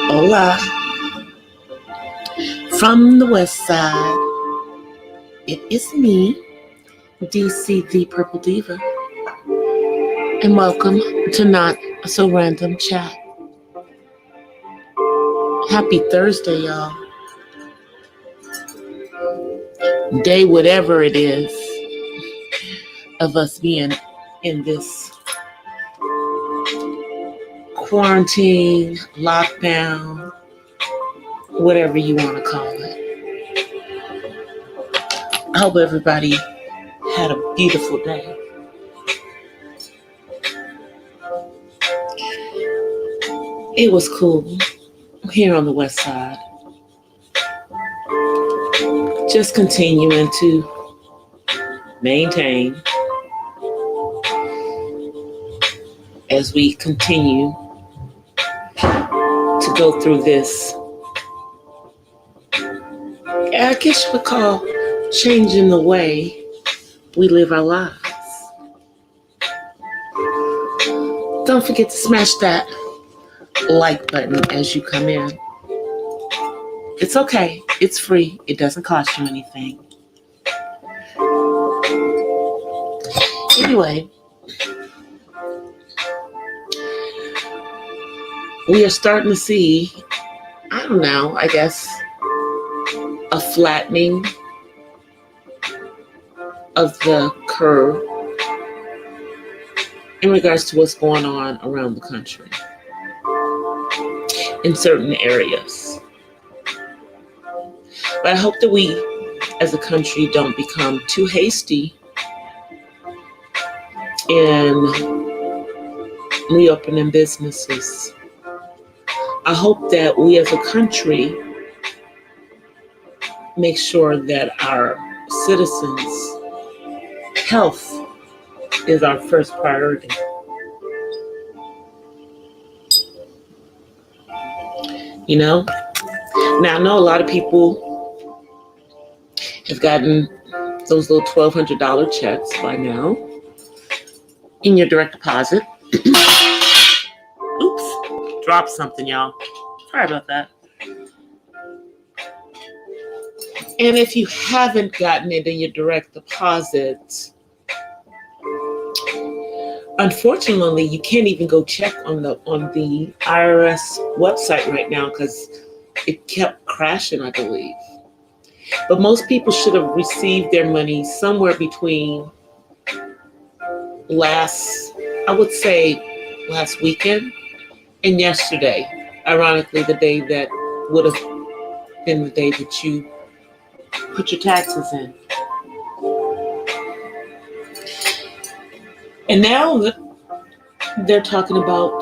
Hola. From the west side, it is me, DCThePurpleDiva, and welcome to Not So Random Chat. Happy Thursday, y'all. Day whatever it is of us being in this quarantine, lockdown, whatever you want to call it. I hope everybody had a beautiful day. It was cool here on the west side. Just continuing to maintain as we continue to go through this, I guess you would call changing the way we live our lives. Don't forget to smash that like button as you come in. It's okay. It's free. It doesn't cost you anything. Anyway, we are starting to see, I don't know, I guess, a flattening of the curve in regards to what's going on around the country in certain areas. But I hope that we, as a country, don't become too hasty in reopening businesses. I hope that we, as a country, make sure that our citizens' health is our first priority. You know? Now, I know a lot of people have gotten those little $1,200 checks by now in your direct deposit. Oops, dropped something, y'all. Sorry about that. And if you haven't gotten it in your direct deposit, unfortunately, you can't even go check on the IRS website right now because it kept crashing, I believe. But most people should have received their money somewhere between last weekend and yesterday. Ironically, the day that would have been the day that you put your taxes in. And now they're talking about,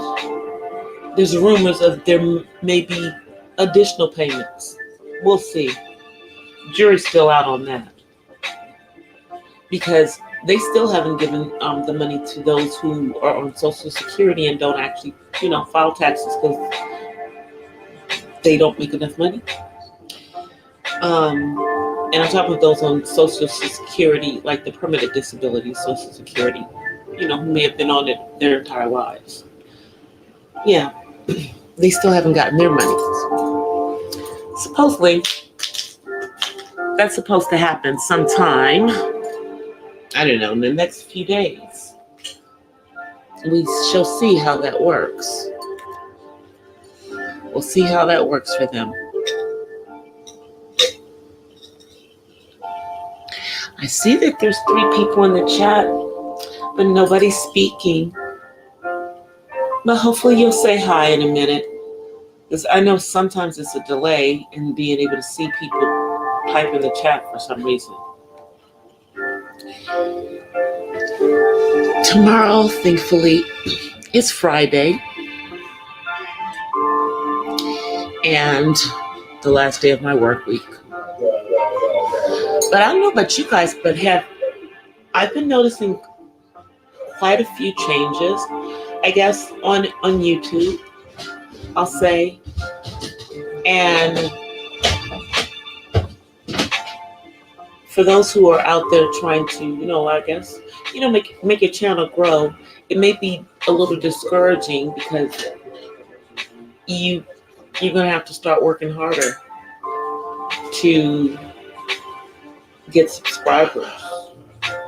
there's rumors of there may be additional payments. We'll see. Jury's still out on that. Because they still haven't given the money to those who are on Social Security and don't actually, file taxes because they don't make enough money. And on top of those on Social Security, like the permanent disability Social Security, who may have been on it their entire lives. Yeah, they still haven't gotten their money. Supposedly, that's supposed to happen sometime, I don't know, in the next few days. We shall see how that works. We'll see how that works for them. I see that there's 3 people in the chat, but nobody's speaking. But hopefully you'll say hi in a minute, because I know sometimes it's a delay in being able to see people type in the chat for some reason. Tomorrow, thankfully, is Friday and the last day of my work week. But I don't know about you guys, but I've been noticing quite a few changes, I guess, on YouTube, I'll say. And for those who are out there trying to, I guess, make your channel grow, it may be a little discouraging because you're gonna have to start working harder to get subscribers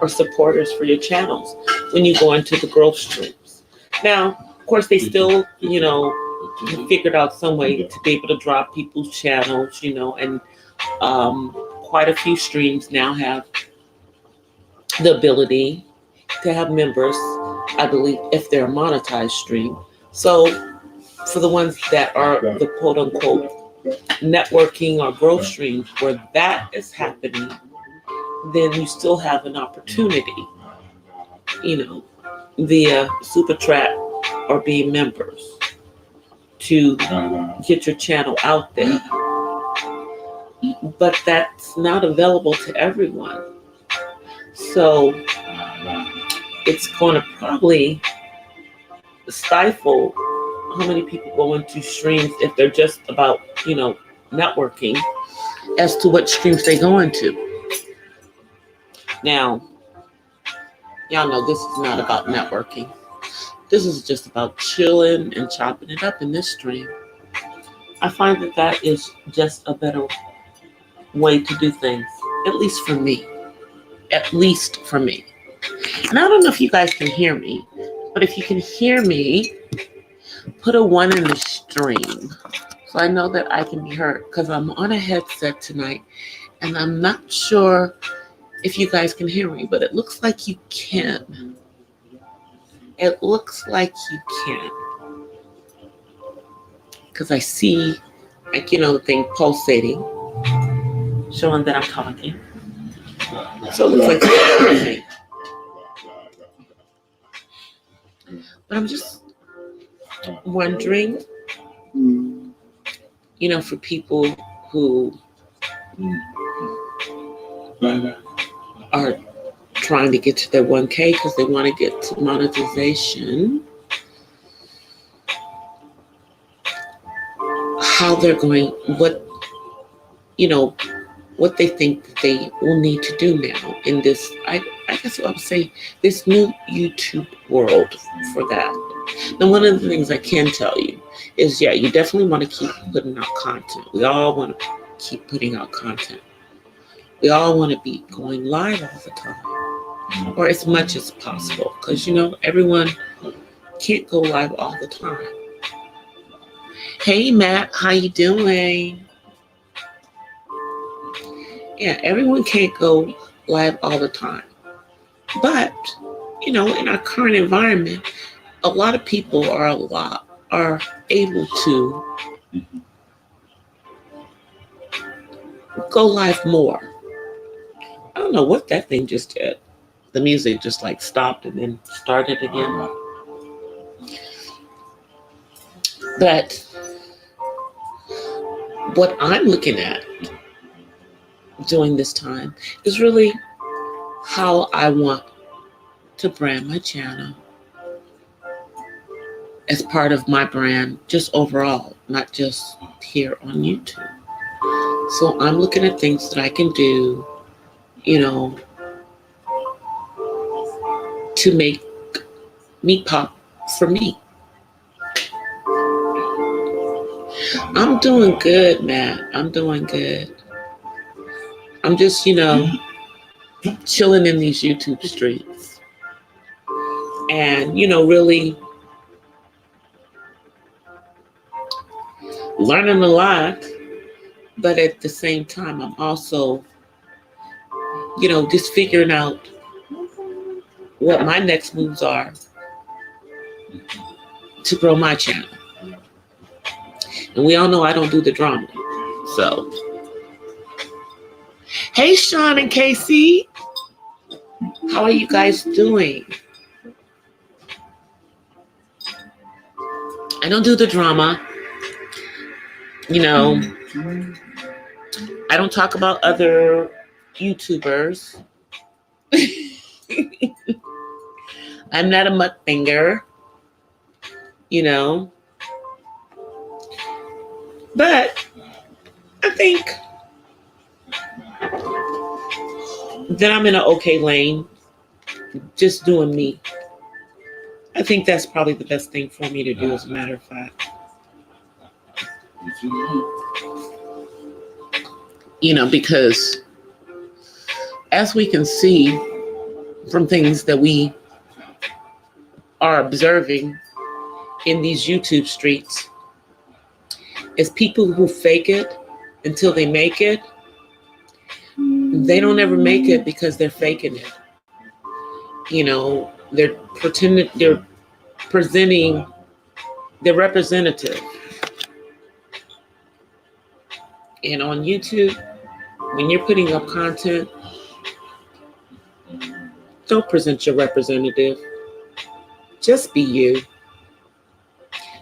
or supporters for your channels when you go into the growth streams. Now, of course, they still, have figured out some way to be able to drop people's channels, and quite a few streams now have the ability to have members, I believe, if they're a monetized stream. So for the ones that are the quote unquote networking or growth streams where that is happening, then you still have an opportunity, via Super Chat or being members to get your channel out there. But that's not available to everyone. So it's going to probably stifle how many people go into streams if they're just about, networking as to what streams they go into. Now, y'all know this is not about networking. This is just about chilling and chopping it up in this stream. I find that is just a better way to do things, at least for me. At least for me. And I don't know if you guys can hear me, but if you can hear me, put a 1 in the stream so I know that I can be heard, because I'm on a headset tonight and I'm not sure if you guys can hear me, but it looks like you can. It looks like you can, because I see, the thing pulsating, showing that I'm talking. So it looks like it's but I'm just wondering, for people who are trying to get to their 1K because they want to get to monetization, how they're going, what they think that they will need to do now in this, I guess I would say, this new YouTube world for that. Now, one of the things I can tell you is, you definitely want to keep putting out content. We all want to keep putting out content. We all want to be going live all the time, or as much as possible, because, everyone can't go live all the time. Hey, Matt, how you doing? Yeah, everyone can't go live all the time. But, in our current environment, a lot of people are able to go live more. I don't know what that thing just did. The music just stopped and then started again. But what I'm looking at during this time is really how I want to brand my channel as part of my brand, just overall, not just here on YouTube. So I'm looking at things that I can do, to make me pop for me. I'm doing good, Matt. I'm doing good. I'm just, chilling in these YouTube streets and, really learning a lot. But at the same time, I'm also, just figuring out what my next moves are to grow my channel. And we all know I don't do the drama. So, hey, Sean and Casey. How are you guys doing? I don't do the drama. I don't talk about other YouTubers. I'm not a mukbanger, But I think then I'm in an okay lane, just doing me. I think that's probably the best thing for me to do, as a matter of fact. Because as we can see from things that we are observing in these YouTube streets, is people who fake it until they make it. They don't ever make it because they're faking it. They're pretending, they're presenting, they're representative. And on YouTube, when you're putting up content, don't present your representative. Just be you.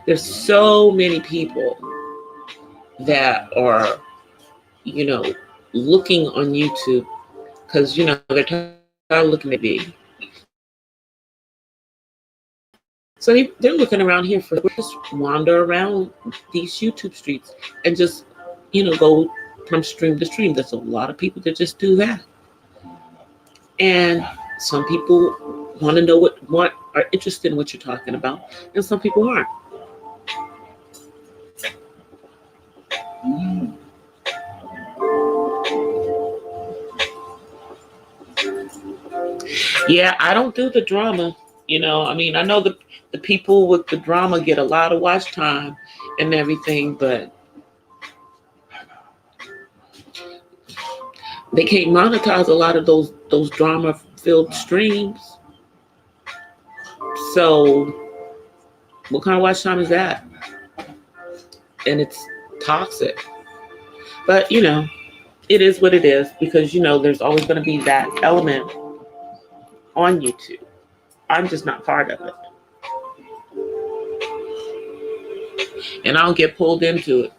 There's so many people that are, looking on YouTube because, they're tired of looking at me. So they're looking around here for just wander around these YouTube streets and just, go from stream to stream. There's a lot of people that just do that. And some people want to know what are interested in what you're talking about, and some people aren't. Yeah, I don't do the drama. I know the people with the drama get a lot of watch time and everything, but they can't monetize a lot of those drama-filled streams. So what kind of watch time is that? And it's toxic. But, it is what it is, because, there's always going to be that element on YouTube. I'm just not part of it. And I don't get pulled into it.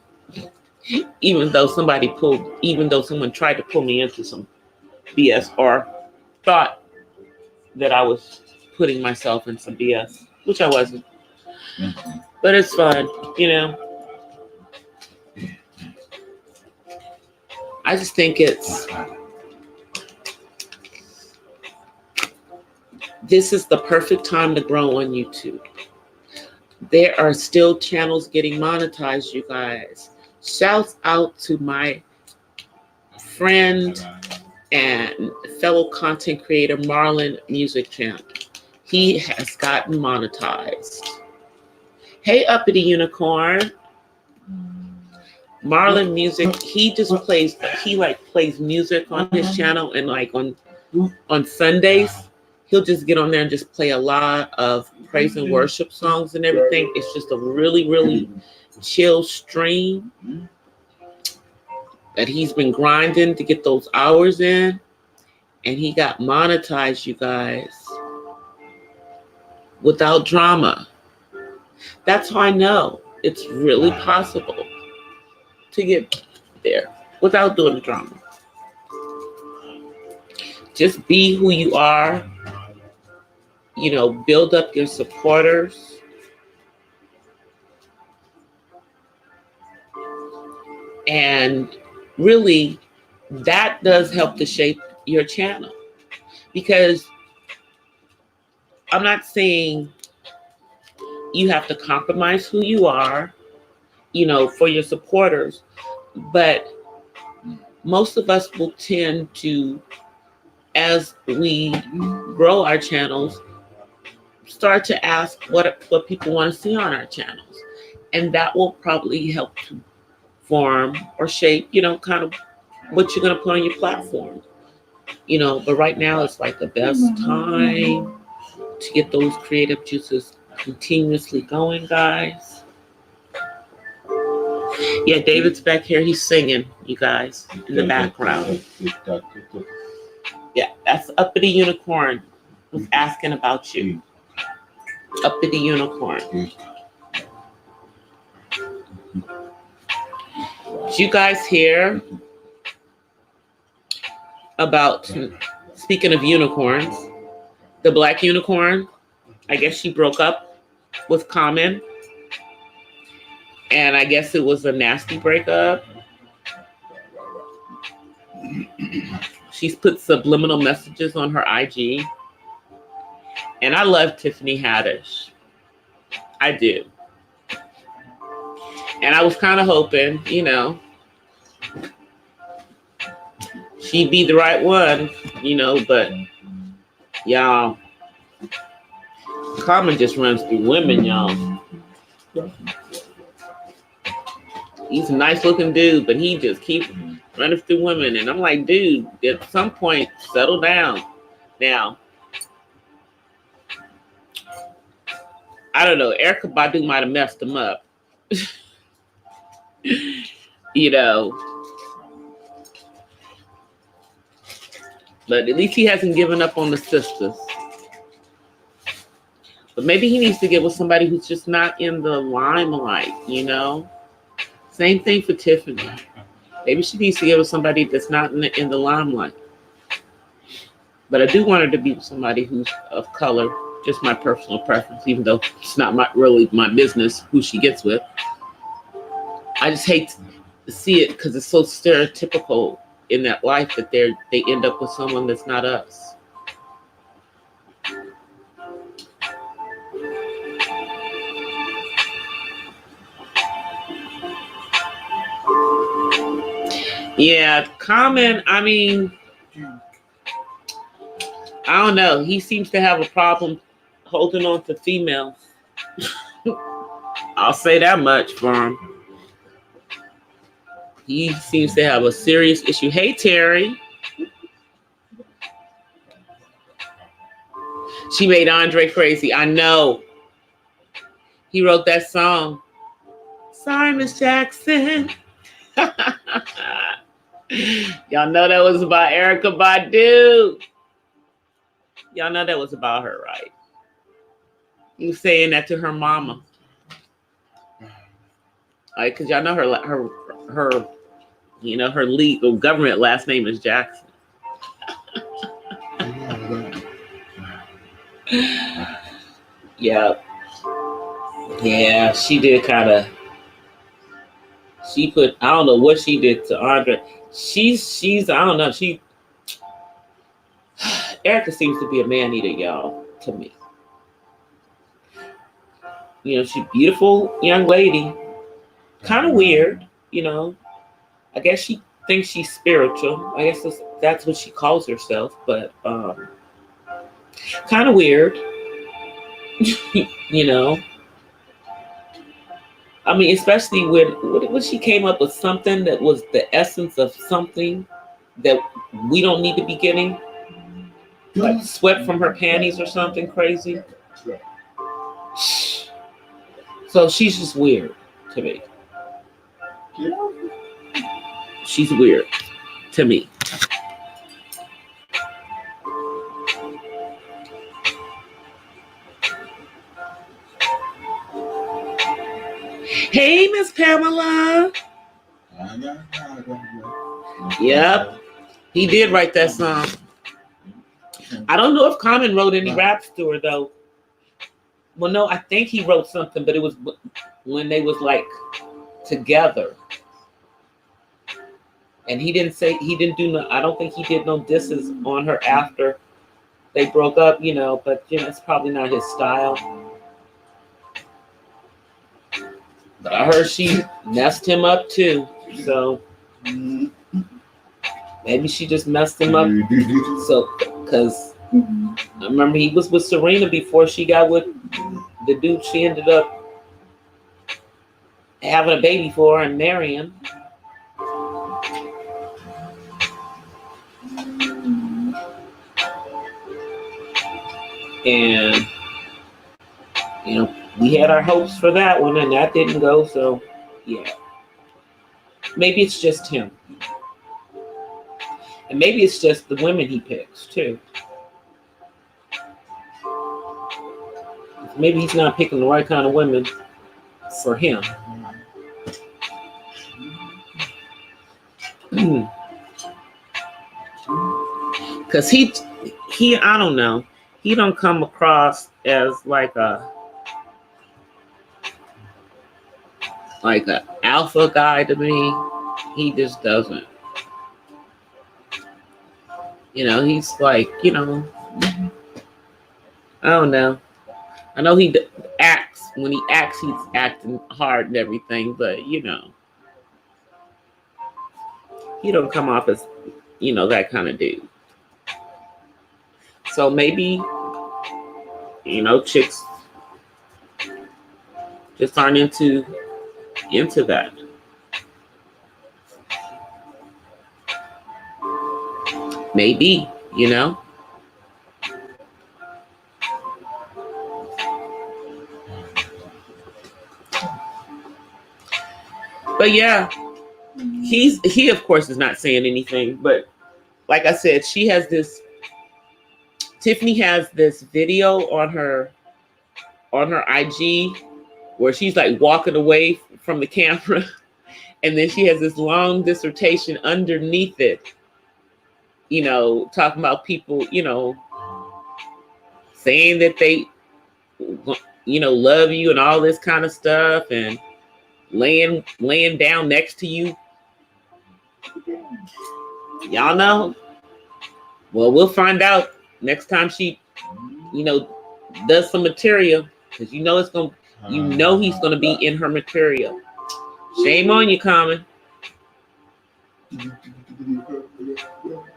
Even though someone tried to pull me into some BS or thought that I was putting myself in some BS, which I wasn't. But it's fun, I just think this is the perfect time to grow on YouTube. There are still channels getting monetized, you guys. Shouts out to my friend and fellow content creator, Marlon Music Champ. He has gotten monetized. Hey, Uppity Unicorn. Marlon Music, he plays music on his channel, and on Sundays, he'll just get on there and just play a lot of praise and worship songs and everything. It's just a really, really chill stream that he's been grinding to get those hours in, and he got monetized, you guys, without drama. That's how I know it's really possible to get there without doing the drama. Just be who you are. Build up your supporters. And really, that does help to shape your channel. Because I'm not saying you have to compromise who you are, for your supporters. But most of us will tend to, as we grow our channels, start to ask what people want to see on our channels. And that will probably help to form or shape, kind of what you're going to put on your platform. But right now it's like the best time to get those creative juices continuously going, guys. Yeah, David's back here. He's singing, you guys, in the background. Yeah, that's Uppity Unicorn was asking about you. Uppity Unicorn. Did you guys hear about, speaking of unicorns, the black unicorn? I guess she broke up with Common. And I guess it was a nasty breakup. She's put subliminal messages on her IG. And I love Tiffany Haddish. I do. And I was kind of hoping, she'd be the right one, but y'all, Common just runs through women, y'all. He's a nice looking dude, but he just keeps running through women. And I'm like, dude, at some point, settle down. Now, I don't know, Erykah Badu might have messed him up. But at least he hasn't given up on the sisters. But maybe he needs to get with somebody who's just not in the limelight, Same thing for Tiffany. Maybe she needs to get with somebody that's not in the limelight. But I do want her to be with somebody who's of color, just my personal preference, even though it's not really my business who she gets with. I just hate to see it because it's so stereotypical in that life that they end up with someone that's not us. Yeah, Common, I don't know. He seems to have a problem holding on to females. I'll say that much for him. He seems to have a serious issue. Hey, Terry. She made Andre crazy. I know. He wrote that song. Sorry, Miss Jackson. Y'all know that was about Erykah Badu. Y'all know that was about her, right? He was saying that to her mama. Like, cause y'all know her legal government last name is Jackson. Yeah. Yeah, she did kind of. She put, I don't know what she did to Andre. She's I don't know. Erykah seems to be a man eater, y'all, to me. She's a beautiful young lady. Kind of weird, I guess she thinks she's spiritual. I guess that's what she calls herself, but kind of weird. Especially when she came up with something that was the essence of something that we don't need to be getting, like sweat from her panties or something crazy. So she's just weird to me. She's weird to me. Hey, Miss Pamela. Yep. He did write that song. I don't know if Common wrote any raps to her, though. Well, no, I think he wrote something, but it was when they was like together. And he didn't do no, I don't think he did no disses on her after they broke up, but it's probably not his style. But I heard she messed him up too. So maybe she just messed him up. So, because I remember he was with Serena before she got with the dude she ended up having a baby for and marrying. And, we had our hopes for that one, and that didn't go. So, yeah. Maybe it's just him. And maybe it's just the women he picks, too. Maybe he's not picking the right kind of women for him. Because he, I don't know. He don't come across as like a alpha guy to me. He just doesn't. You know, he's like, you know, I don't know. I know he acts, when he acts, he's acting hard and everything, but you know, he don't come off as, you know, that kind of dude. So maybe, you know, chicks just aren't into that. Maybe, you know. But yeah, he of course is not saying anything, but like I said, Tiffany has this video on her IG where she's like walking away from the camera, and then she has this long dissertation underneath it, you know, talking about people, you know, saying that they, you know, love you and all this kind of stuff, and laying down next to you. Y'all know? Well, we'll find out next time she, you know, does some material, because you know he's gonna be in her material. Shame on you, Common.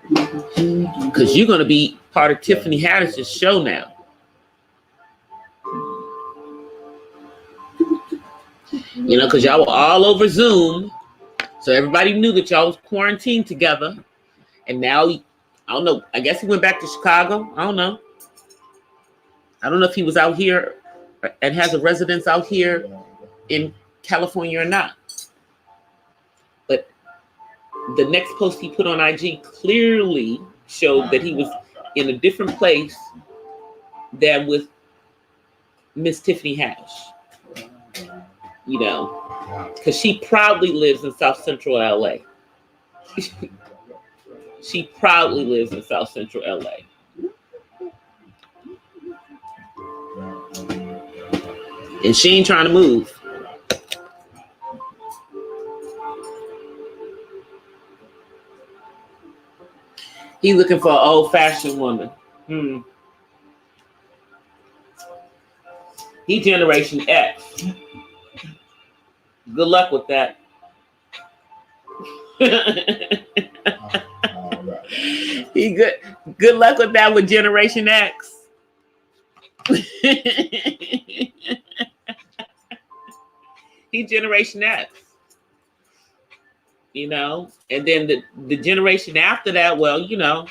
Because you're gonna be part of Tiffany Haddish's show now. You know, because y'all were all over Zoom, so everybody knew that y'all was quarantined together. And now, I don't know, I guess he went back to Chicago. I don't know. I don't know if he was out here and has a residence out here in California or not. But the next post he put on IG clearly showed that he was in a different place than with Miss Tiffany Haddish. You know, because she proudly lives in South Central LA. She proudly lives in South Central LA. And she ain't trying to move. He looking for an old-fashioned woman. He Generation X. Good luck with that. He good luck with that with Generation X. He Generation X. You know, and then the generation after that, well, you know,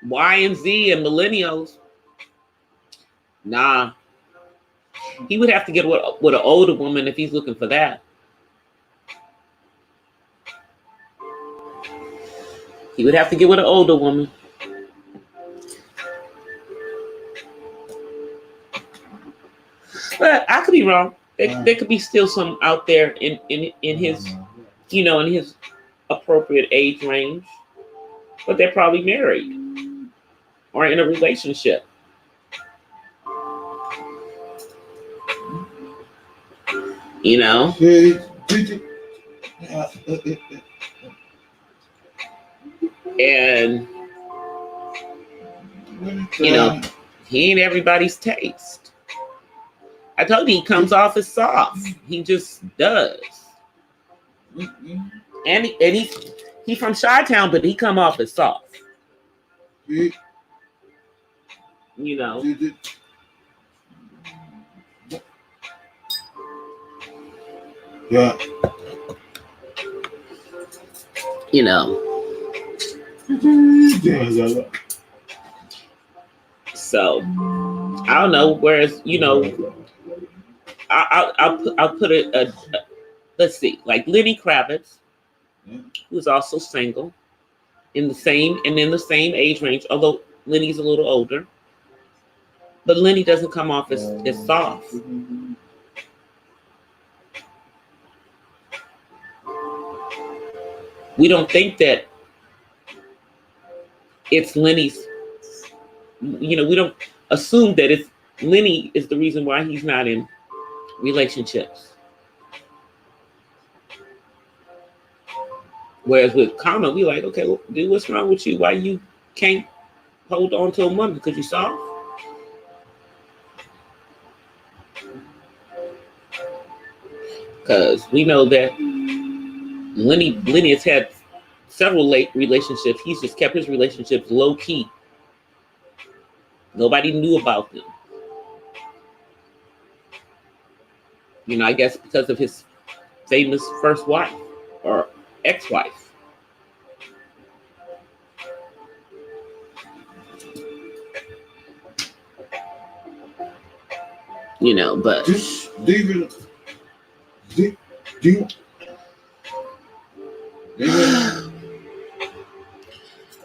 Y and Z and millennials. Nah. He would have to get with an older woman if he's looking for that. He would have to get with an older woman. But I could be wrong. There could be still some out there in his, you know, in his appropriate age range. But they're probably married or in a relationship. You know? And, you know, he ain't everybody's taste. I told you he comes off as soft. He just does. And he from Chi-Town, but he come off as soft. You know. Yeah. You know. So I don't know. Whereas, you know, I'll put a let's see, like Lenny Kravitz, who's also single, in the same age range, although Lenny's a little older. But Lenny doesn't come off as soft. We don't think that it's Lenny's, you know, we don't assume that it's Lenny is the reason why he's not in relationships. Whereas with karma, we like, okay, well, dude, what's wrong with you? Why you can't hold on to a woman? Because you soft? Because we know that Lenny has had several late relationships. He's just kept his relationships low key. Nobody knew about them. You know, I guess because of his famous first wife or ex-wife. You know, but This David, do you?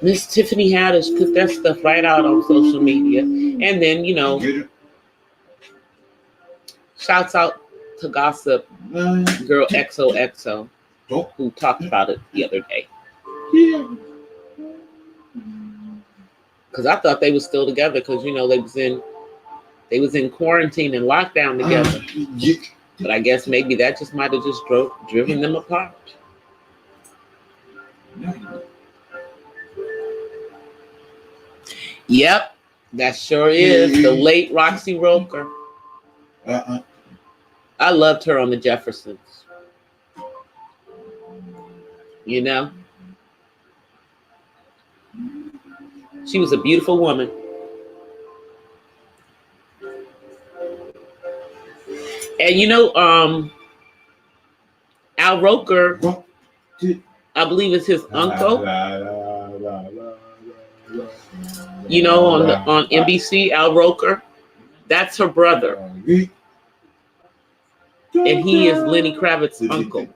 Miss Tiffany Haddish put that stuff right out on social media. And then, you know, shouts out to Gossip Girl XOXO, who talked about it the other day. Because I thought they were still together because, you know, they was in quarantine and lockdown together. But I guess maybe that just might have just driven them apart. Yep, that sure is the late Roxy Roker. I loved her on the Jeffersons. You know? She was a beautiful woman. And you know, Al Roker, I believe it's his uncle. You know, on NBC, Al Roker, that's her brother. And he is Lenny Kravitz's uncle.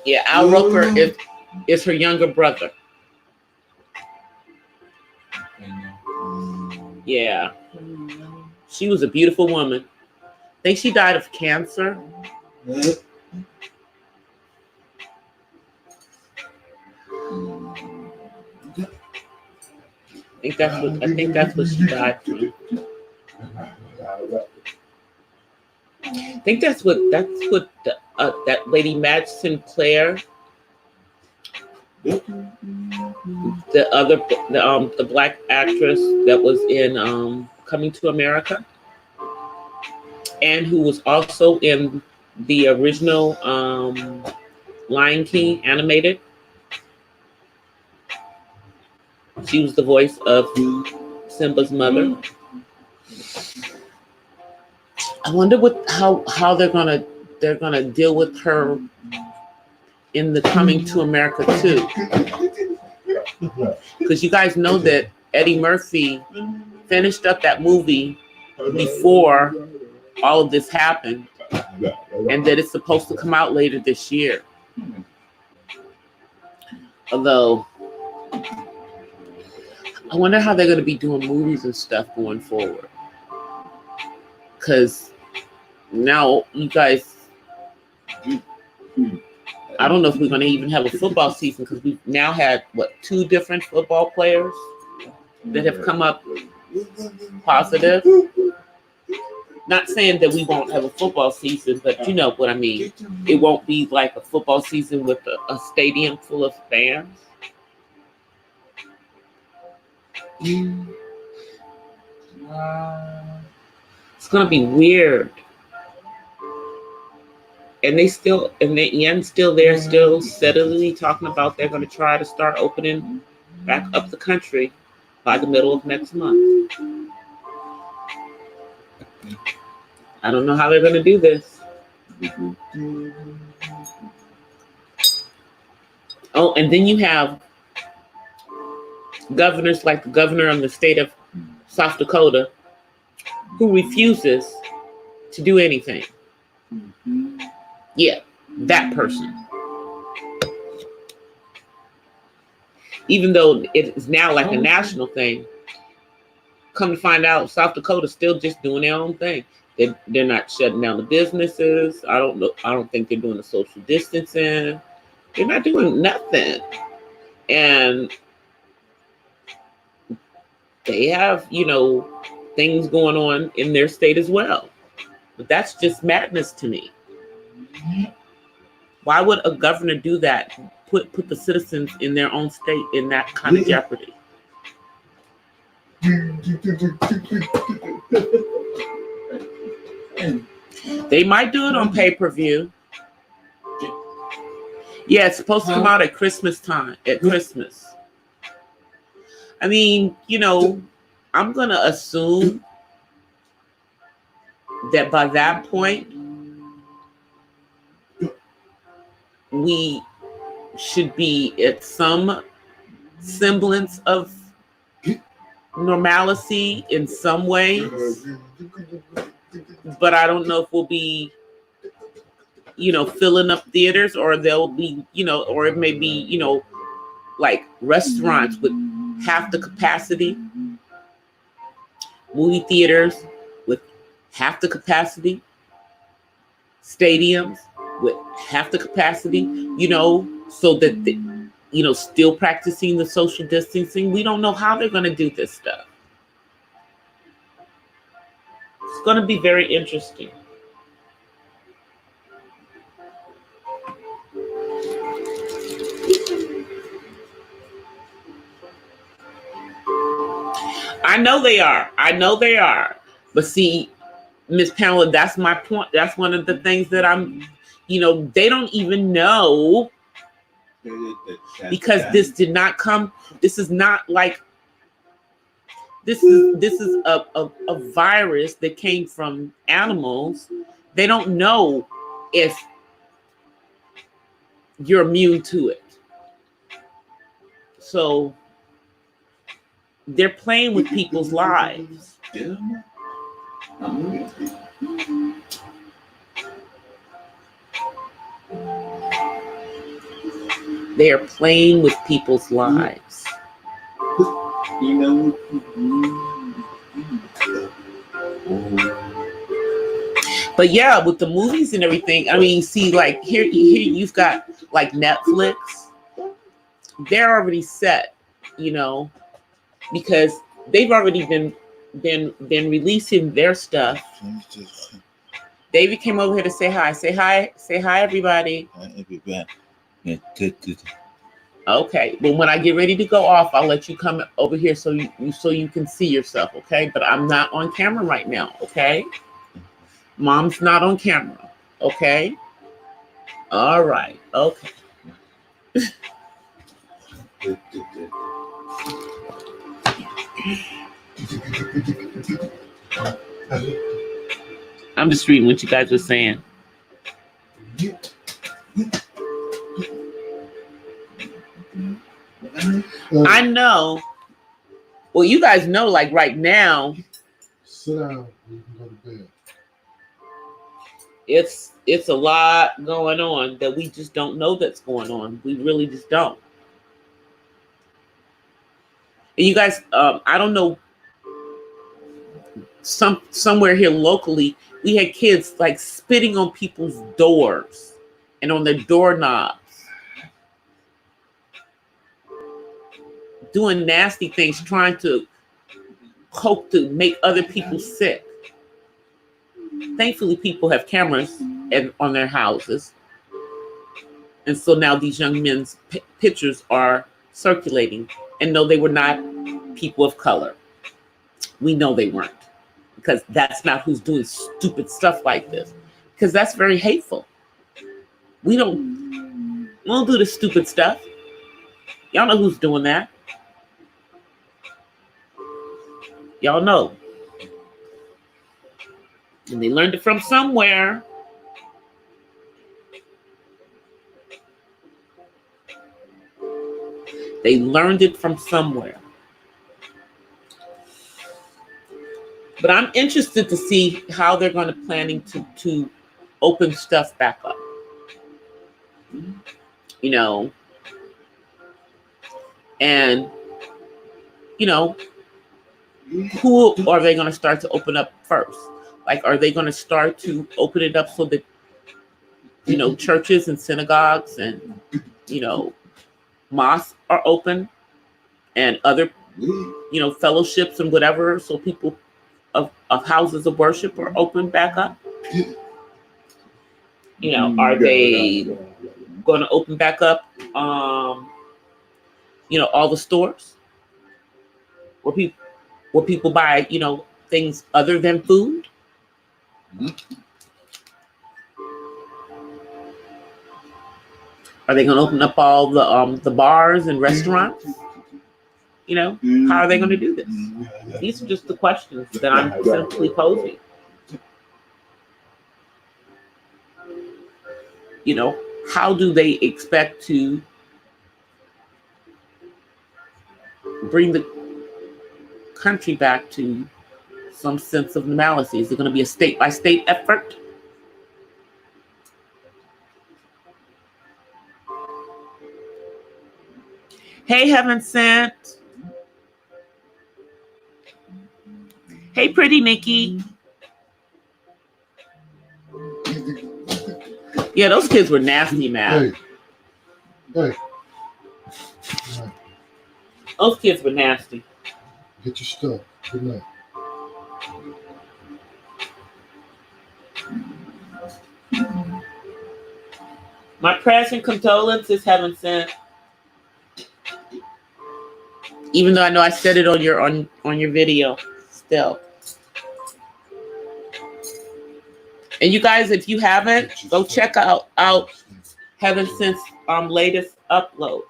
Yeah, Al Roker is her younger brother. Yeah. She was a beautiful woman. I think she died of cancer. I think that's what she died from. I think that's what that lady Madge Sinclair, the black actress that was in Coming to America, and who was also in the original Lion King animated. She was the voice of Simba's mother. I wonder how they're gonna deal with her in the Coming to America 2. Because you guys know that Eddie Murphy finished up that movie before all of this happened, and that it's supposed to come out later this year. Although, I wonder how they're going to be doing movies and stuff going forward. Because now you guys, I don't know if we're going to even have a football season, because we've now had, 2 different football players that have come up positive. Not saying that we won't have a football season, but you know what I mean. It won't be like a football season with a stadium full of fans. It's gonna be weird. And Yen's still there, still steadily talking about they're gonna try to start opening back up the country by the middle of next month. I don't know how they're gonna do this. Oh, and then you have governors like the governor of the state of South Dakota, who refuses to do anything. Yeah, that person. Even though it is now like a national thing, come to find out, South Dakota's still just doing their own thing. They're not shutting down the businesses. I don't think they're doing the social distancing. They're not doing nothing. And they have, things going on in their state as well. But that's just madness to me. Why would a governor do that? Put the citizens in their own state in that kind of jeopardy. They might do it on pay-per-view. Yeah, it's supposed to come out at Christmas time. At Christmas. I mean, you know, I'm gonna assume that by that point we should be at some semblance of normalcy in some ways, but I don't know if we'll be, you know, filling up theaters, or they'll be, you know, or it may be, you know, like restaurants with half the capacity, movie theaters with half the capacity, stadiums with half the capacity, you know, so that the, you know, still practicing the social distancing. We don't know how they're going to do this stuff. It's going to be very interesting. I know they are. I know they are. But see, Miss Pamela, that's my point. That's one of the things that I'm, you know, they don't even know, because this did not come. This is not like, this is a virus that came from animals. They don't know if you're immune to it. So they're playing with people's lives. They are playing with people's lives. You know. But yeah, with the movies and everything, I mean, see, like here you've got like Netflix. They're already set, you know, because they've already been releasing their stuff. David came over here to say hi. Say hi, everybody. Okay. Well, when I get ready to go off, I'll let you come over here so you can see yourself, okay? But I'm not on camera right now, okay? Mom's not on camera, okay? All right, okay. I'm just reading what you guys were saying. I know. Well, you guys know, like right now. Sit down. You can go to bed. It's a lot going on that we just don't know that's going on. We really just don't. And you guys, I don't know. Somewhere here locally, we had kids like spitting on people's doors and on their doorknobs, doing nasty things, trying to cope to make other people sick. Thankfully, people have cameras on their houses, and so now these young men's pictures are circulating. And no, they were not people of color. We know they weren't, because that's not who's doing stupid stuff like this, because that's very hateful. We don't do the stupid stuff. Y'all know who's doing that. Y'all know. And they learned it from somewhere. They learned it from somewhere. But I'm interested to see how they're going to planning to open stuff back up. You know, and, you know, who are they going to start to open up first? Like, are they going to start to open it up so that, you know, churches and synagogues and, you know, mosques are open, and other, you know, fellowships and whatever, so people of houses of worship are open back up? Are they going to open back up, all the stores where people buy, things other than food? Are they going to open up all the bars and restaurants? How are they going to do this? These are just the questions that I'm simply posing. How do they expect to bring the country back to some sense of normalcy? Is it going to be a state-by-state effort? Hey, Heaven Sent. Hey, pretty Nikki. Yeah, those kids were nasty, man. Hey. Those kids were nasty. Get your stuff. Good night. My prayers and condolences, Heaven Sent. Even though I know I said it on your video, still. And you guys, if you haven't, go check out Heaven Sent's latest upload.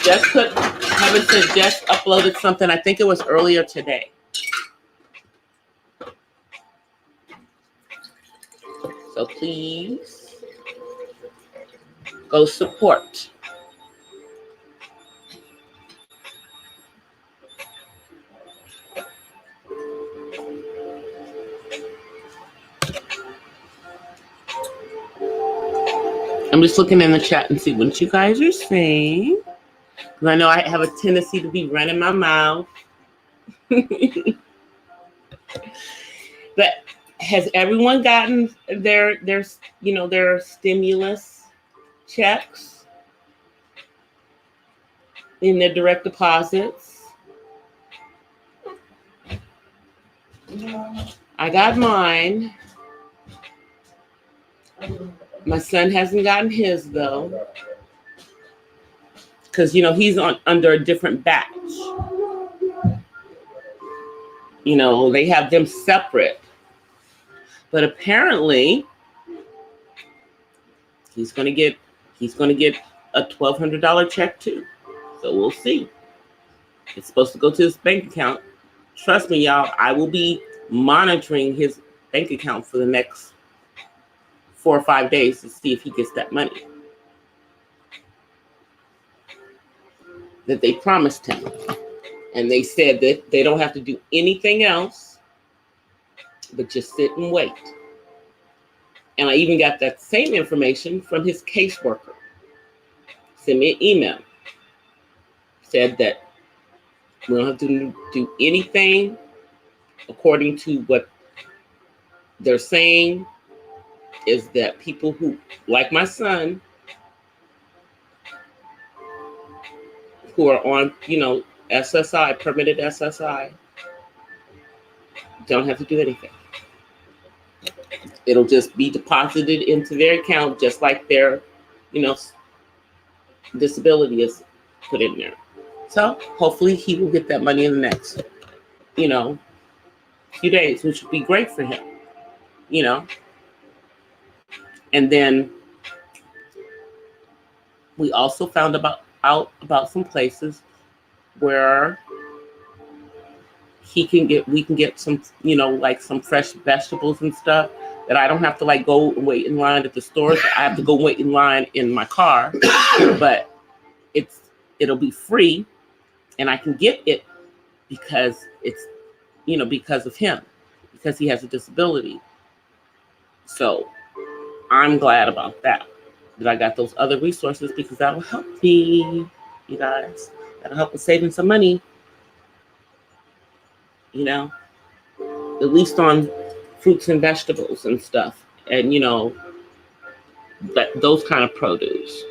Heaven Sent just uploaded something. I think it was earlier today. So please go support. I'm just looking in the chat and see what you guys are saying. Because I know I have a tendency to be running my mouth. But has everyone gotten their stimulus checks in their direct deposits? I got mine. My son hasn't gotten his though, because he's under a different batch. They have them separate, but apparently he's gonna get a $1,200 check too. So we'll see. It's supposed to go to his bank account. Trust me, y'all. I will be monitoring his bank account for the next 4 or 5 days to see if he gets that money that they promised him. And they said that they don't have to do anything else but just sit and wait. And I even got that same information from his caseworker. Sent me an email. Said that we don't have to do anything according to what they're saying, is that people who, like my son, who are on, SSI, permitted SSI, don't have to do anything. It'll just be deposited into their account, just like their, disability is put in there. So hopefully he will get that money in the next, few days, which would be great for him, And then we also found out about some places where we can get some, like some fresh vegetables and stuff that I don't have to go and wait in line at the stores. I have to go wait in line in my car, but it'll be free, and I can get it because it's, because of him, because he has a disability. So I'm glad about that I got those other resources, because that'll help me, you guys. That'll help with saving some money, at least on fruits and vegetables and stuff, and those kind of produce.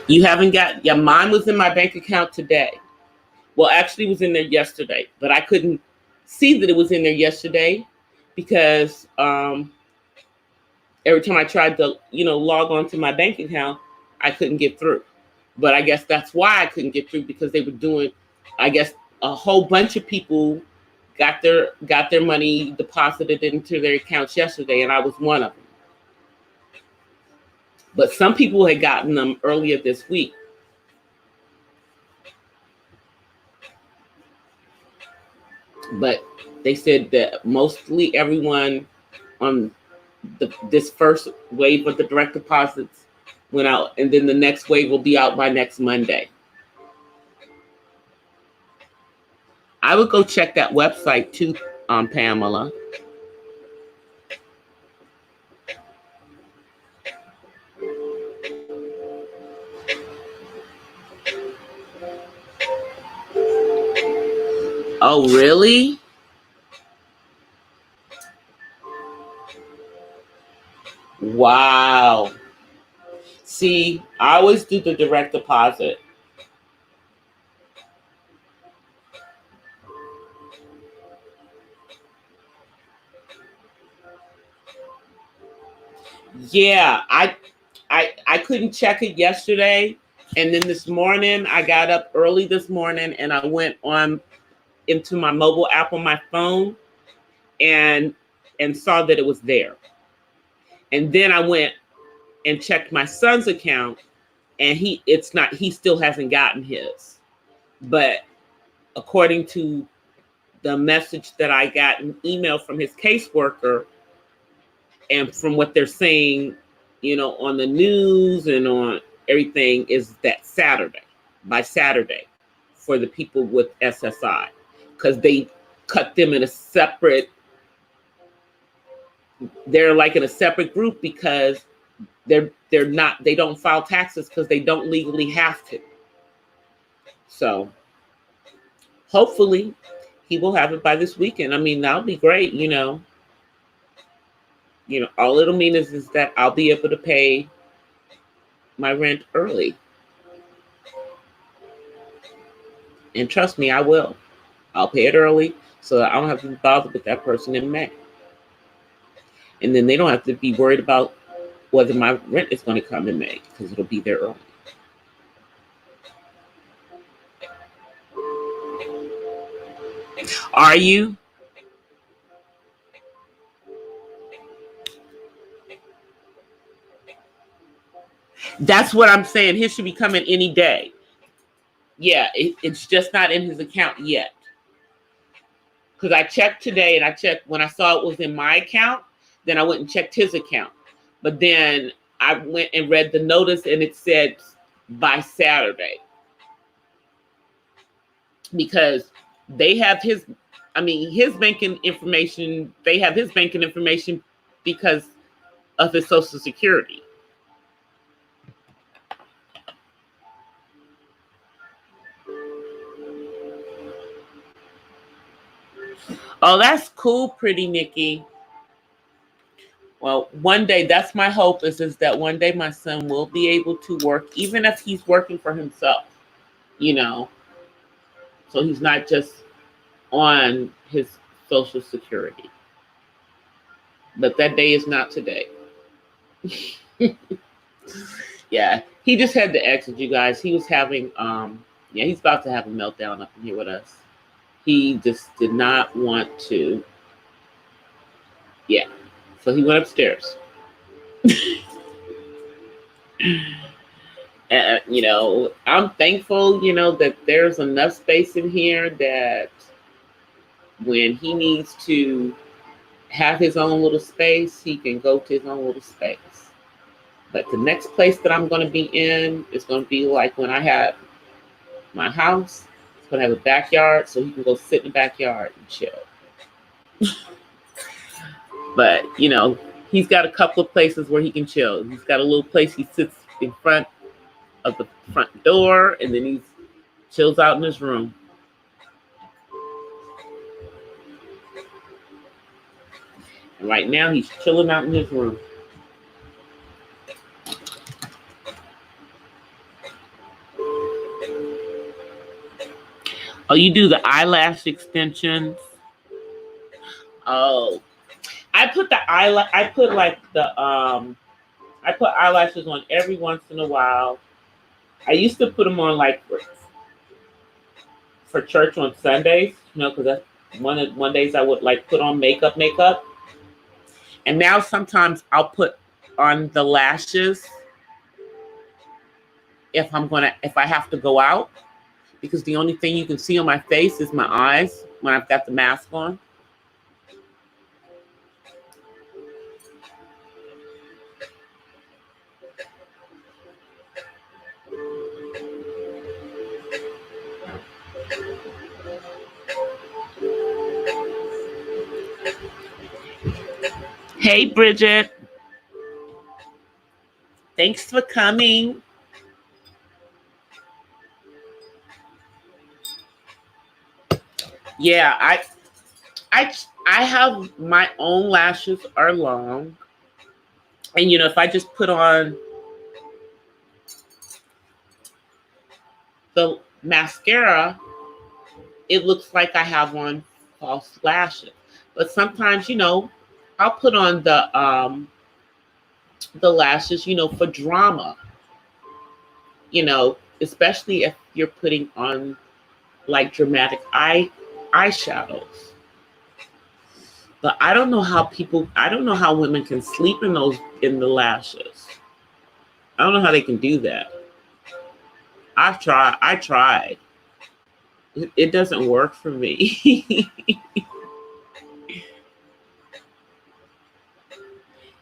You haven't got, yeah, mine was in my bank account today. Well, actually it was in there yesterday, but I couldn't see that it was in there yesterday because every time I tried to, log on to my bank account, I couldn't get through. But I guess that's why I couldn't get through, because they were doing, I guess a whole bunch of people got their money deposited into their accounts yesterday, and I was one of them. But some people had gotten them earlier this week. But they said that mostly everyone on this first wave of the direct deposits went out, and then the next wave will be out by next Monday. I would go check that website too, Pamela. Oh, really? Wow. See, I always do the direct deposit. Yeah, I couldn't check it yesterday, and then this morning I got up early this morning and I went on into my mobile app on my phone and saw that it was there. And then I went and checked my son's account, and he still hasn't gotten his. But according to the message that I got an email from his caseworker, and from what they're saying, on the news and on everything, is that by Saturday, for the people with SSI, because they cut them in a separate, they're like in a separate group because they don't file taxes because they don't legally have to. So hopefully he will have it by this weekend. I mean, that'll be great, all it'll mean is that I'll be able to pay my rent early. And trust me, I will. I'll pay it early so that I don't have to be bothered with that person in May. And then they don't have to be worried about whether my rent is going to come in May, because it'll be there early. Are you? That's what I'm saying. His should be coming any day. Yeah, it's just not in his account yet. Because I checked today, and I checked when I saw it was in my account, then I went and checked his account. But then I went and read the notice, and it said by Saturday. Because they have his banking information. They have his banking information because of his Social Security. Oh, that's cool, pretty Nikki. Well, one day, that's my hope, is that one day my son will be able to work, even if he's working for himself, so he's not just on his Social Security. But that day is not today. Yeah, he just had to exit, you guys. He was having, he's about to have a meltdown up in here with us. He just did not want to. Yeah. So he went upstairs. And, I'm thankful, that there's enough space in here that when he needs to have his own little space, he can go to his own little space. But the next place that I'm going to be in is going to be like when I have my house. It's going to have a backyard, so he can go sit in the backyard and chill. But, he's got a couple of places where he can chill. He's got a little place he sits in front of the front door, and then he chills out in his room. And right now, he's chilling out in his room. Oh, you do the eyelash extensions? Oh, I put the eyelash. I put like the I put eyelashes on every once in a while. I used to put them on like for church on Sundays, you know, because that's one days I would like put on makeup. And now sometimes I'll put on the lashes if I have to go out, because the only thing you can see on my face is my eyes when I've got the mask on. Hey, Bridget. Thanks for coming. Yeah, I have my own lashes are long. And you know, if I just put on the mascara, it looks like I have on false lashes. But sometimes, you know, I'll put on the lashes, you know, for drama. You know, especially if you're putting on like dramatic eyeshadows. But I don't know how women can sleep in the lashes. I don't know how they can do that. I tried. It doesn't work for me.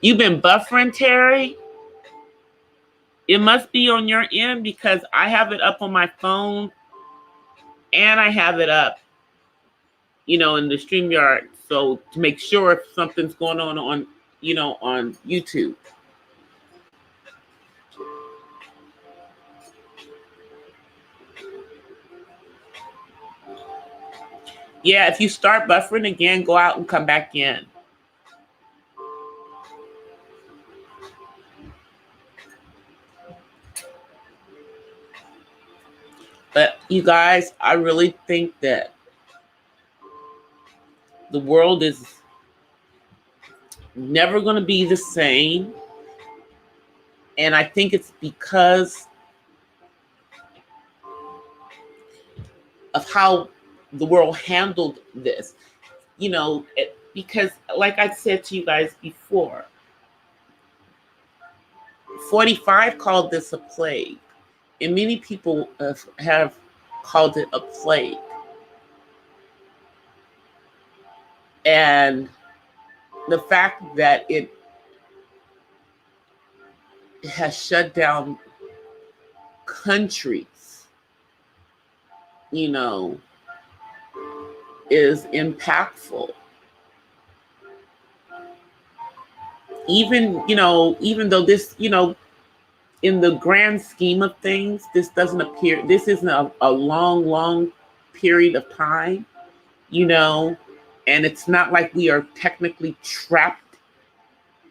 You've been buffering, Terry? It must be on your end because I have it up on my phone and I have it up, you know, in the StreamYard. So to make sure if something's going on, you know, on YouTube. Yeah, if you start buffering again, go out and come back in. But you guys, I really think that the world is never going to be the same. And I think it's because of how the world handled this. You know, because like I said to you guys before, 45 called this a plague. And many people have called it a plague. And the fact that it has shut down countries, you know, is impactful. Even, you know, even though this, you know, in the grand scheme of things, this isn't a long period of time, you know, and it's not like we are technically trapped,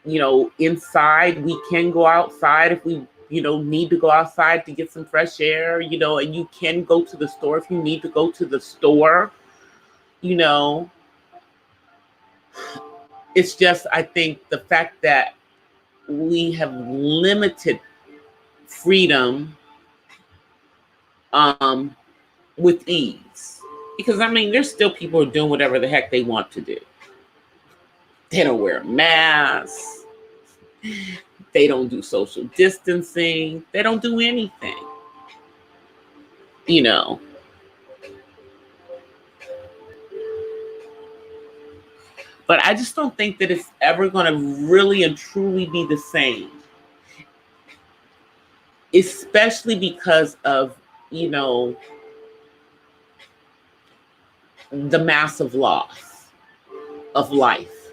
you know, inside. We can go outside if we, you know, need to go outside to get some fresh air, you know, and you can go to the store if you need to go to the store, you know. It's just, I think the fact that we have limited freedom with ease. Because I mean, there's still people who are doing whatever the heck they want to do. They don't wear masks. They don't do social distancing. They don't do anything. You know. But I just don't think that it's ever going to really and truly be the same. Especially because of, you know, the massive loss of life.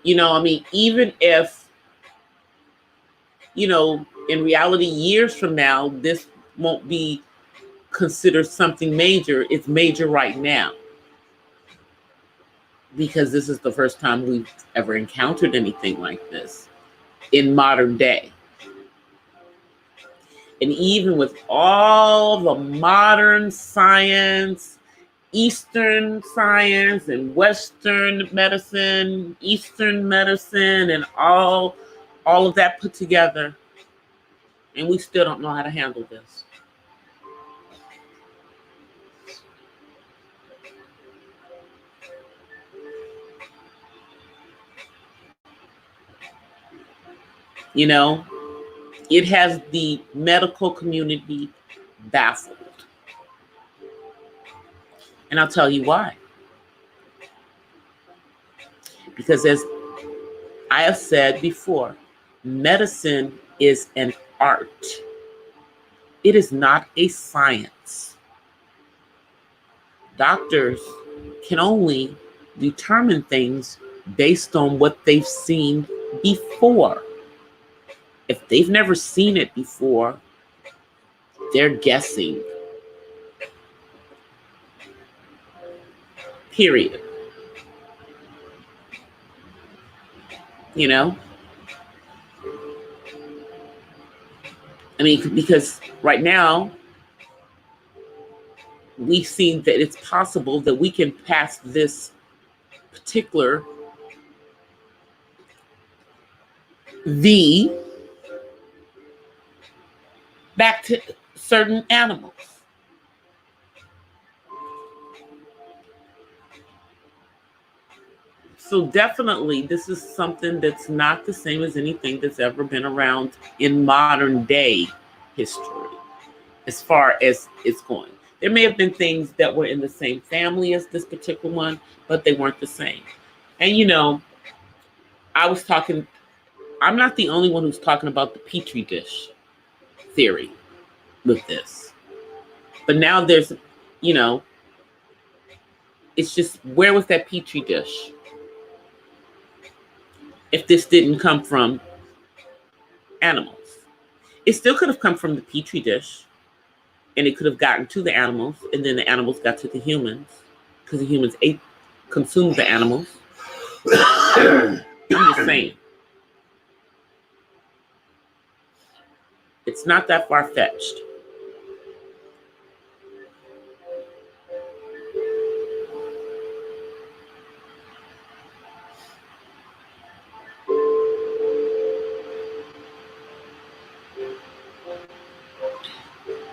You know, I mean, even if, you know, in reality, years from now, this won't be considered something major. It's major right now. Because this is the first time we've ever encountered anything like this in modern day. And even with all the modern science, Eastern science and Western medicine, Eastern medicine, and all of that put together, and we still don't know how to handle this. You know, it has the medical community baffled. And I'll tell you why. Because as I have said before, medicine is an art. It is not a science. Doctors can only determine things based on what they've seen before. If they've never seen it before, they're guessing. Period. You know? I mean, because right now, we've seen that it's possible that we can pass this particular V back to certain animals. So definitely, this is something that's not the same as anything that's ever been around in modern day history, as far as it's going. There may have been things that were in the same family as this particular one, but they weren't the same. And you know, I'm not the only one who's talking about the Petri dish theory with this. But now there's, you know, it's just, where was that Petri dish if this didn't come from animals? It still could have come from the Petri dish, and it could have gotten to the animals, and then the animals got to the humans, because the humans consumed the animals. I'm just saying. It's not that far-fetched.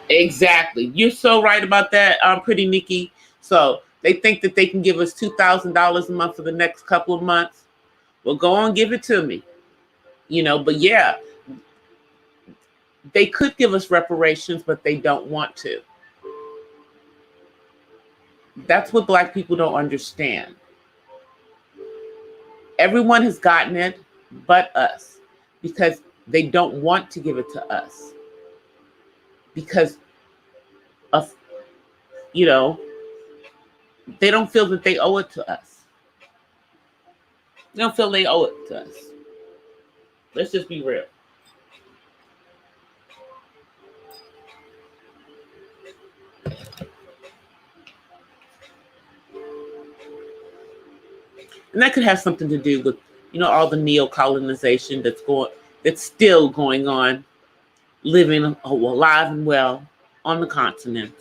Exactly. You're so right about that, Pretty Nikki. So they think that they can give us $2,000 a month for the next couple of months. Well, go on, give it to me. You know, but yeah, they could give us reparations, but they don't want to. That's what Black people don't understand. Everyone has gotten it but us, because they don't want to give it to us because of, you know, they don't feel that they owe it to us. They don't feel they owe it to us. Let's just be real. And that could have something to do with, you know, all the neo-colonization that's still going on, living alive and well on the continent.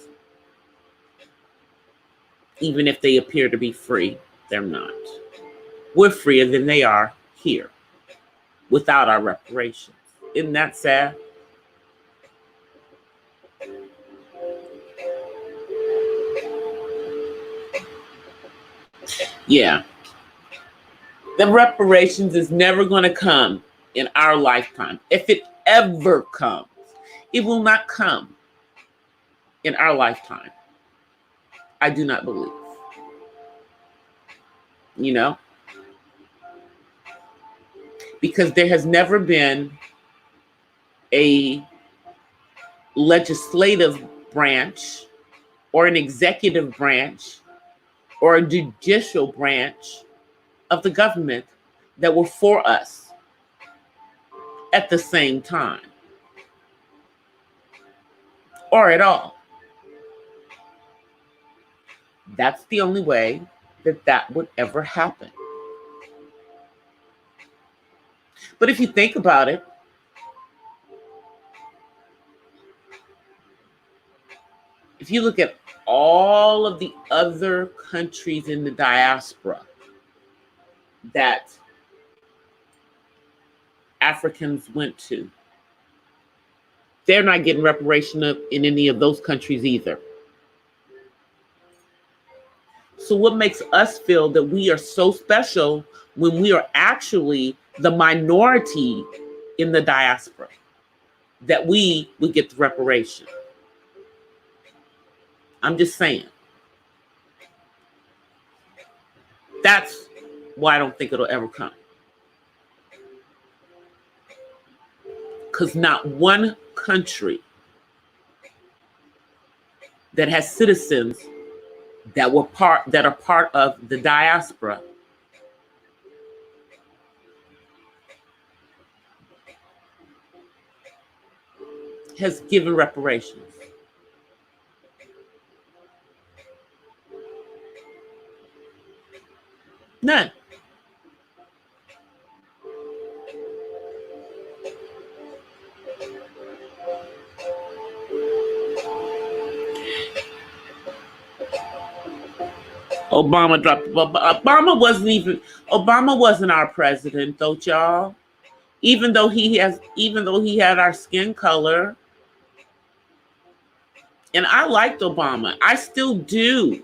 Even if they appear to be free, they're not. We're freer than they are here without our reparations. Isn't that sad? Yeah. The reparations is never going to come in our lifetime. If it ever comes, it will not come in our lifetime. I do not believe. You know? Because there has never been a legislative branch or an executive branch or a judicial branch of the government that were for us at the same time or at all. That's the only way that would ever happen. But if you think about it, if you look at all of the other countries in the diaspora that Africans went to, they're not getting reparation in any of those countries either. So what makes us feel that we are so special when we are actually the minority in the diaspora, that we would get the reparation? I'm just saying. That's why I don't think it'll ever come. Because not one country that has citizens that are part of the diaspora has given reparations. None. Obama dropped. Obama wasn't our president, though, y'all. Even though he had our skin color, and I liked Obama. I still do.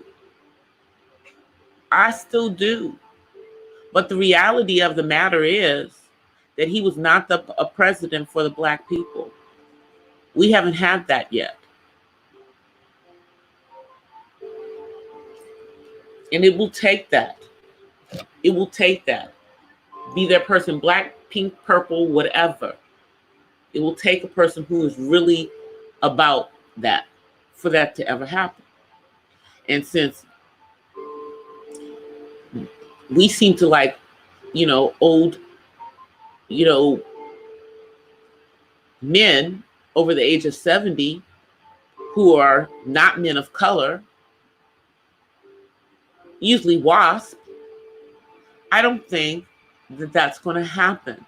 But the reality of the matter is that he was not a president for the Black people. We haven't had that yet. And it will take that. It will take that. Be that person Black, pink, purple, whatever. It will take a person who is really about that for that to ever happen. And since we seem to like, old, men over the age of 70 who are not men of color, usually WASP, I don't think that that's going to happen.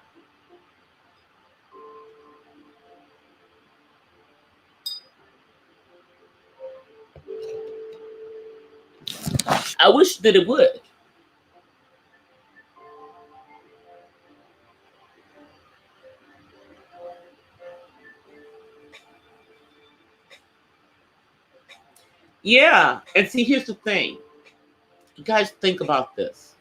I wish that it would. Yeah, and see, here's the thing. You guys think about this.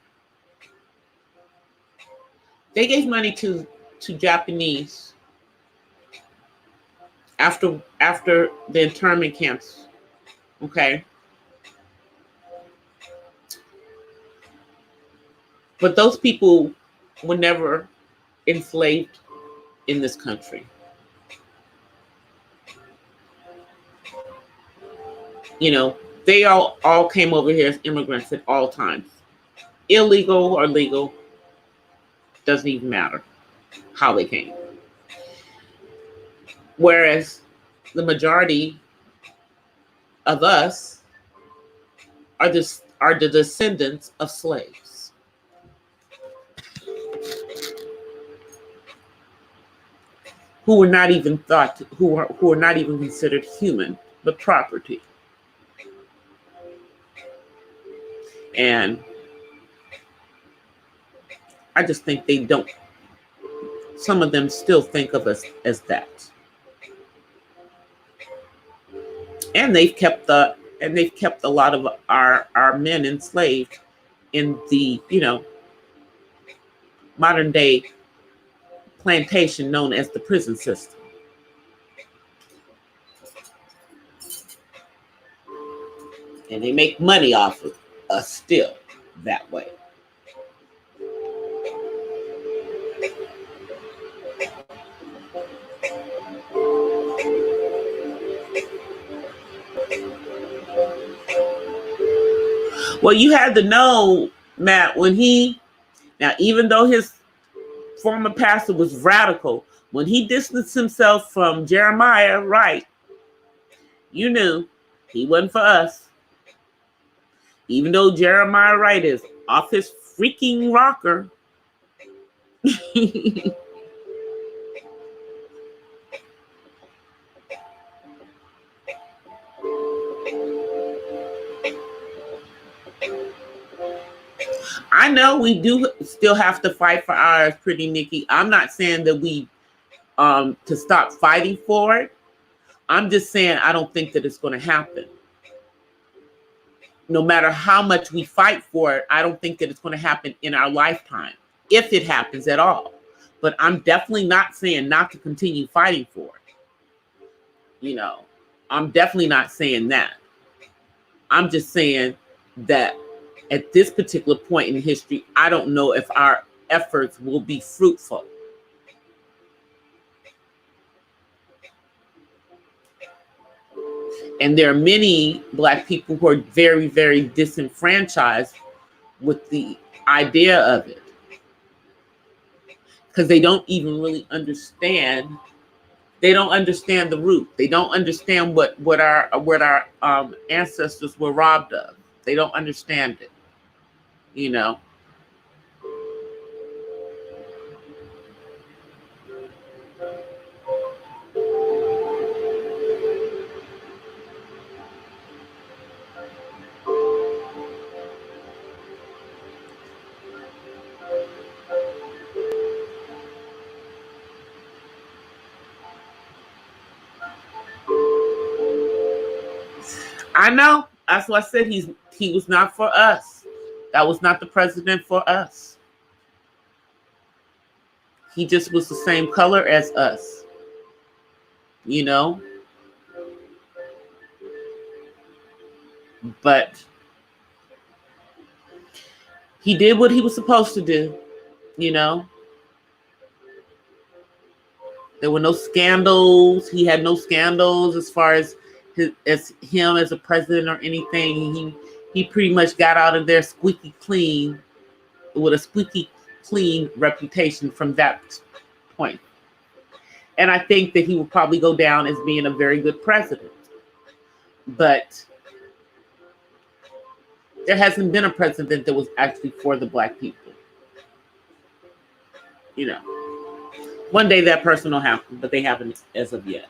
They gave money to Japanese after the internment camps, okay? But those people were never enslaved in this country. They all came over here as immigrants at all times. Illegal or legal, doesn't even matter how they came. Whereas the majority of us are the descendants of slaves. Who are not even who are not even considered human, but property. And I just think they don't. Some of them still think of us as that. And they've kept a lot of our men enslaved in the, modern day plantation known as the prison system. And they make money off of us still that way. Well, you had to know, Matt, even though his former pastor was radical, when he distanced himself from Jeremiah Wright, you knew he wasn't for us. Even though Jeremiah Wright is off his freaking rocker. I know we do still have to fight for ours, pretty Nikki. I'm not saying that we to stop fighting for it. I'm just saying I don't think that it's going to happen. No matter how much we fight for it, I don't think that it's going to happen in our lifetime, if it happens at all. But I'm definitely not saying not to continue fighting for it. You know, I'm definitely not saying that. I'm just saying that at this particular point in history, I don't know if our efforts will be fruitful. And there are many Black people who are very, very disenfranchised with the idea of it, because they don't even really understand. They don't understand the root. They don't understand what our ancestors were robbed of. They don't understand it. You know. I know. That's why I said he was not for us. That was not the president for us. He just was the same color as us. You know? But he did what he was supposed to do, you know? There were no scandals. He had no scandals as far as him as a president or anything. He pretty much got out of there squeaky clean, with a squeaky clean reputation from that point. And I think that he will probably go down as being a very good president. But there hasn't been a president that was actually for the Black people. You know, one day that person will happen, but they haven't as of yet.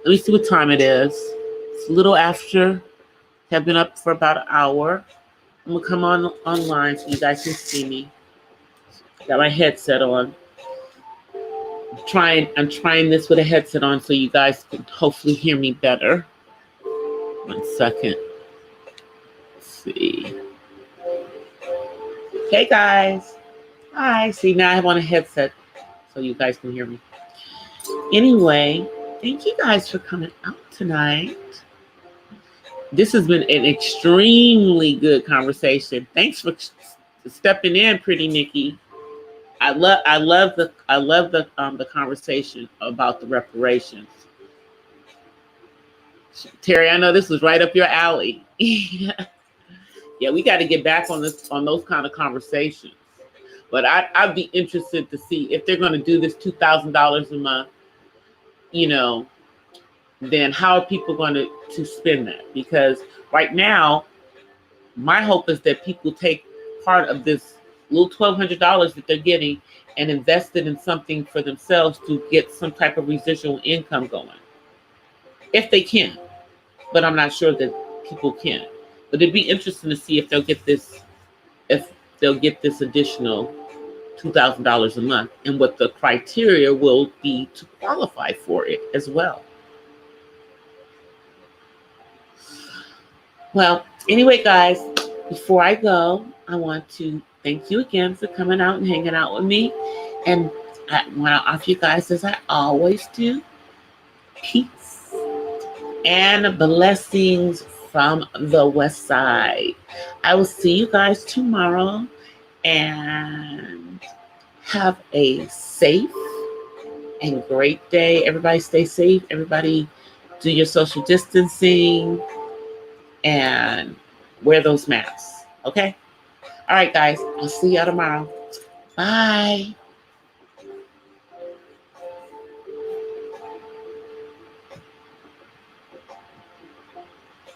Let me see what time it is. It's a little after. Have been up for about an hour. I'm gonna come online so you guys can see me. Got my headset on. I'm trying this with a headset on so you guys can hopefully hear me better. 1 second. Let's see. Hey guys. Hi. See, now I have on a headset so you guys can hear me. Anyway, thank you guys for coming out tonight. This has been an extremely good conversation. Thanks for stepping in, pretty Nikki. I love the conversation about the reparations. Terry, I know this was right up your alley. Yeah, we got to get back on those kind of conversations. But I'd be interested to see if they're going to do this $2,000 a month. You know, then how are people going to spend that? Because right now, my hope is that people take part of this little $1,200 that they're getting and invest it in something for themselves to get some type of residual income going. If they can. But I'm not sure that people can. But it'd be interesting to see if they'll get this additional $2,000 a month and what the criteria will be to qualify for it as well. Well, anyway, guys, before I go, I want to thank you again for coming out and hanging out with me. And I want to offer you guys, as I always do, peace and blessings from the West Side. I will see you guys tomorrow, and have a safe and great day. Everybody stay safe. Everybody do your social distancing and wear those masks. Okay? All right, guys. I'll see y'all tomorrow. Bye.